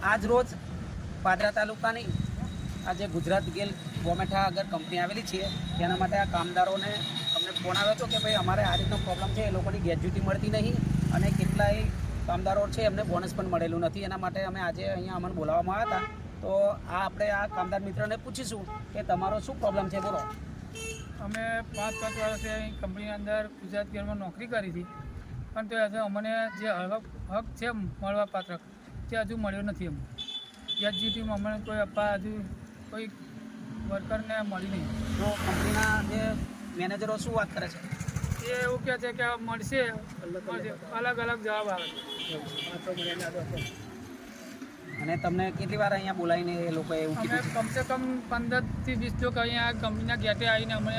આજ રોજ પાદરા તાલુકાની આજે ગુજરાત ગેલ ગોમેઠા આગળ કંપની આવેલી છે તેના માટે આ કામદારોને અમને ફોન આવ્યો હતો કે ભાઈ અમારે આ રીતનો પ્રોબ્લેમ છે, એ લોકોની ગ્રેજ્યુટી મળતી નહીં અને કેટલાય કામદારો છે એમને બોનસ પણ મળેલું નથી. એના માટે અમે આજે અહીંયા અમને બોલાવવામાં આવ્યા હતા. તો આપણે આ કામદાર મિત્રને પૂછીશું કે તમારો શું પ્રોબ્લેમ છે, બોલો. અમે 5 વર્ષથી અહીં કંપનીની અંદર ગુજરાત ગેરમાં નોકરી કરી હતી, પણ તો હજુ અમને જે હક છે મળવા પાત્ર તે હજુ મળ્યો નથી. અમને ગ્રેજ્યુટીમાં અમને કોઈ આપવા હજુ કોઈ વર્કરને મળી નહીં. તો કંપનીના જે મેનેજરો શું વાત કરે છે? એ એવું કહે છે કે મળશે, અલગ અલગ જવાબ આવે છે. અને તમને કેટલી વાર અહીંયા બોલાવીને એ લોકોએ એવું અમે કીધું? કમસે કમ 15 થી 20 લોકો અહીંયા કંપનીના ગેટે આવીને અમને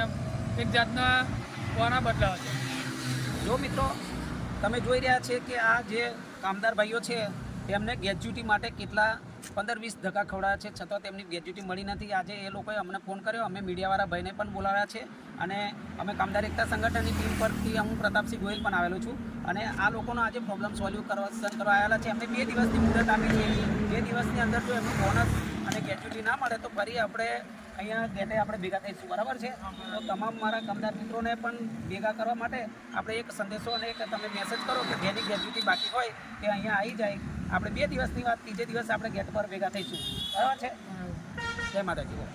એક જાતના વાના બદલાવે છે. જો મિત્રો તમે જોઈ રહ્યા છે કે આ જે કામદાર ભાઈઓ છે તેમને ગ્રેજ્યુટી માટે કેટલા 15-20 ધક્કા ખવડાવ્યા છે, છતાં તેમની ગ્રેજ્યુટી મળી નથી. આજે એ લોકોએ અમને ફોન કર્યો, અમે મીડિયાવાળા ભાઈને પણ બોલાવ્યા છે અને અમે કામદાર એકતા સંગઠનની ટીમ પરથી હું પ્રતાપસિંહ ગોહિલ પણ આવેલો છું અને આ લોકોનો આજે પ્રોબ્લેમ સોલ્વ કરવા આવેલા છે. અમને 2 દિવસની મુદત આપી છે. 2 દિવસની અંદર જો એમનું બોનસ અને ગ્રેજ્યુટી ના મળે તો ફરી આપણે અહીંયા ગેટે આપણે ભેગા થઈશું, બરાબર છે? તો તમામ મારા કામદાર મિત્રોને પણ ભેગા કરવા માટે આપણે એક સંદેશો અને એક તમે મેસેજ કરો કે જેની ગ્રેજ્યુટી બાકી હોય તે અહીંયા આવી જાય. આપણે 2 દિવસની વાત, ત્રીજે દિવસ આપણે ગેટ પર ભેગા થઈશું, બરાબર છે? જય માતાજી.